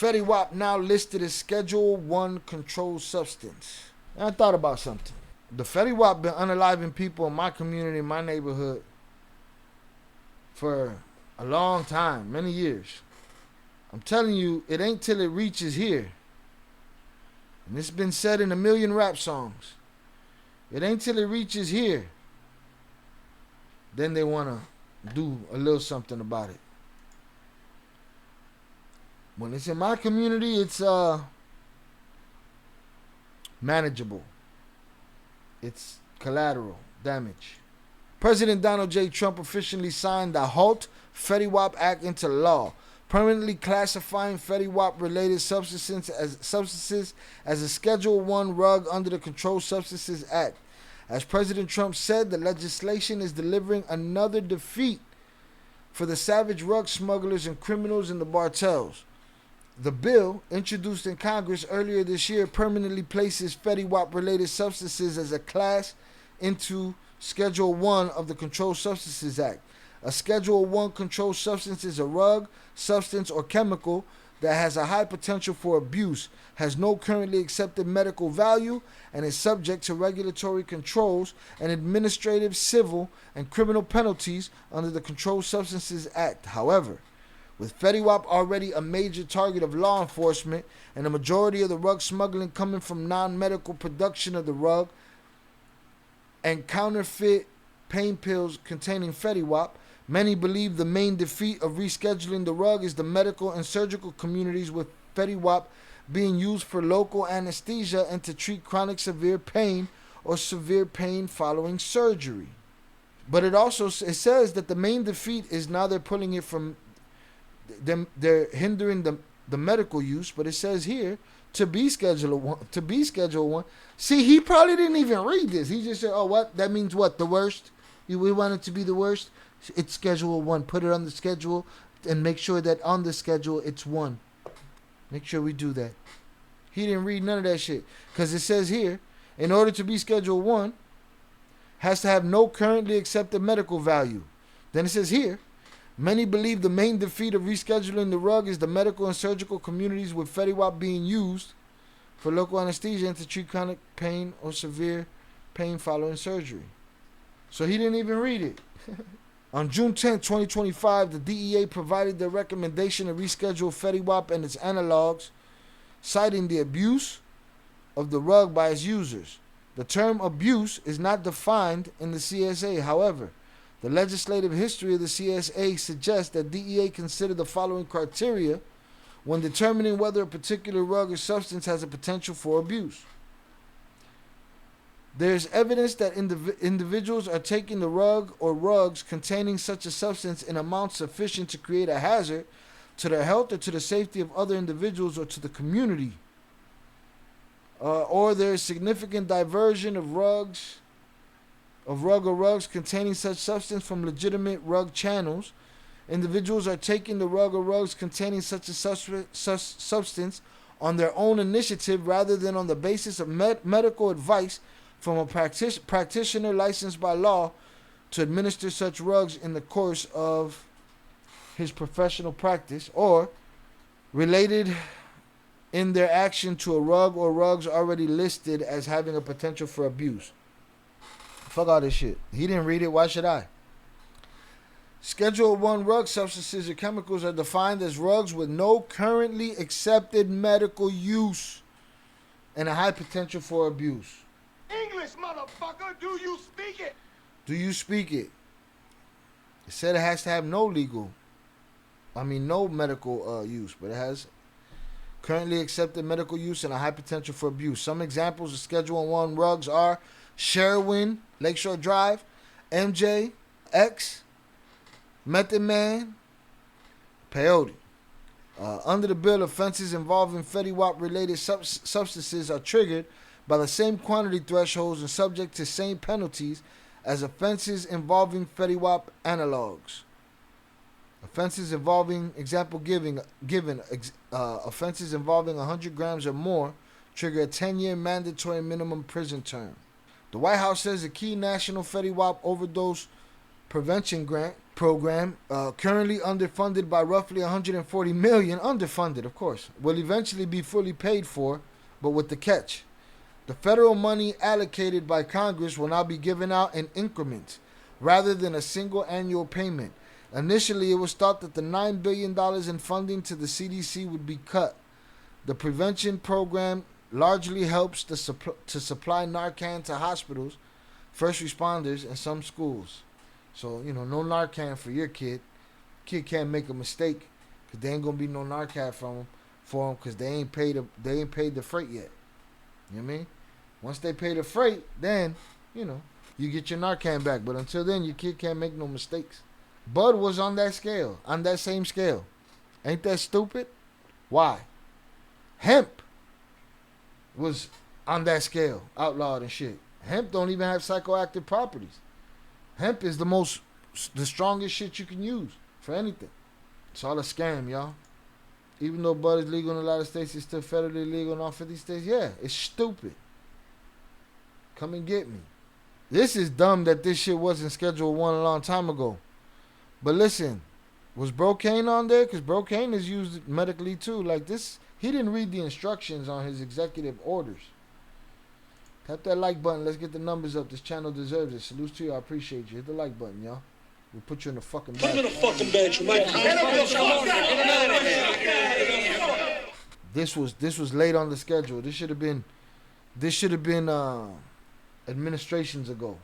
Fetty Wap now listed as Schedule 1 controlled substance. And I thought about something. The Fetty Wap been unaliving people in my community, in my neighborhood, for a long time, many years. I'm telling you, it ain't till it reaches here. And it's been said in a million rap songs. It ain't till it reaches here. Then they want to do a little something about it. When it's in my community, it's manageable. It's collateral damage. President Donald J. Trump officially signed the HALT Fetty Wap Act into law, permanently classifying Fetty Wap related substances as a Schedule 1 rug under the Controlled Substances Act. As President Trump said, the legislation is delivering another defeat for the savage rug smugglers and criminals in the cartels. The bill, introduced in Congress earlier this year, permanently places Fetty Wap related substances as a class into Schedule 1 of the Controlled Substances Act. A Schedule 1 controlled substance is a rug, substance, or chemical that has a high potential for abuse, has no currently accepted medical value, and is subject to regulatory controls and administrative, civil, and criminal penalties under the Controlled Substances Act. However, with Fetty Wap already a major target of law enforcement and the majority of the rug smuggling coming from non-medical production of the rug and counterfeit pain pills containing Fetty Wap, many believe the main defeat of rescheduling the rug is the medical and surgical communities, with Fetty Wap being used for local anesthesia and to treat chronic severe pain or severe pain following surgery. But it says that the main defeat is now they're pulling it from them, they're hindering the medical use, but it says here to be Schedule 1. See, he probably didn't even read this. He just said, oh, what? That means what? The worst? We want it to be the worst? It's Schedule 1. Put it on the schedule and make sure that on the schedule it's 1. Make sure we do that. He didn't read none of that shit. Because it says here, in order to be Schedule 1, has to have no currently accepted medical value. Then it says here, many believe the main defeat of rescheduling the rug is the medical and surgical communities, with Fetty Wap being used for local anesthesia and to treat chronic pain or severe pain following surgery. So he didn't even read it. On June 10, 2025, the DEA provided their recommendation to reschedule Fetty Wap and its analogs, citing the abuse of the rug by its users. The term abuse is not defined in the CSA. However, the legislative history of the CSA suggests that DEA considered the following criteria when determining whether a particular rug or substance has a potential for abuse. There is evidence that individuals are taking the rug or rugs containing such a substance in amounts sufficient to create a hazard to their health or to the safety of other individuals or to the community. Or there is significant diversion of rug or rugs containing such substance from legitimate rug channels. Individuals are taking the rug or rugs containing such a substance on their own initiative rather than on the basis of medical advice from a practitioner licensed by law to administer such rugs in the course of his professional practice, or related in their action to a rug or rugs already listed as having a potential for abuse. Fuck all this shit. He didn't read it. Why should I? Schedule 1 rug substances or chemicals are defined as rugs with no currently accepted medical use and a high potential for abuse. English, motherfucker, do you speak it? Do you speak it? It said it has to have no medical use, but it has currently accepted medical use and a high potential for abuse. Some examples of Schedule 1 rugs are Sherwin, Lakeshore Drive, MJ, X, Method Man, Peyote. Under the bill, offenses involving Fetty Wap related substances are triggered by the same quantity thresholds and subject to same penalties as offenses involving Fetty Wap analogs. Offenses involving, offenses involving 100 grams or more trigger a 10-year mandatory minimum prison term. The White House says the key national Fetty Wap overdose prevention grant, program, currently underfunded by roughly 140 million, underfunded of course, will eventually be fully paid for, but with the catch. The federal money allocated by Congress will now be given out in increments rather than a single annual payment. Initially, it was thought that the $9 billion in funding to the CDC would be cut. The prevention program largely helps to supply Narcan to hospitals, first responders, and some schools. So, no Narcan for your kid. Kid can't make a mistake because there ain't going to be no Narcan for them because they ain't paid the freight yet. You know what I mean? Once they pay the freight, then, you get your Narcan back. But until then, your kid can't make no mistakes. Bud was on that scale, on that same scale. Ain't that stupid? Why? Hemp was on that scale, outlawed and shit. Hemp don't even have psychoactive properties. Hemp is the strongest shit you can use for anything. It's all a scam, y'all. Even though bud is legal in a lot of states, it's still federally legal in all 50 states. Yeah, it's stupid. Come and get me. This is dumb that this shit wasn't Schedule 1 a long time ago. But listen, was Brocane on there? Because Brocane is used medically too. Like this, he didn't read the instructions on his executive orders. Tap that like button. Let's get the numbers up. This channel deserves it. Salutes to you. I appreciate you. Hit the like button, y'all. We'll put you in the fucking bed. Put him in the fucking bed, you might. This was late on the schedule. This should have been administrations ago.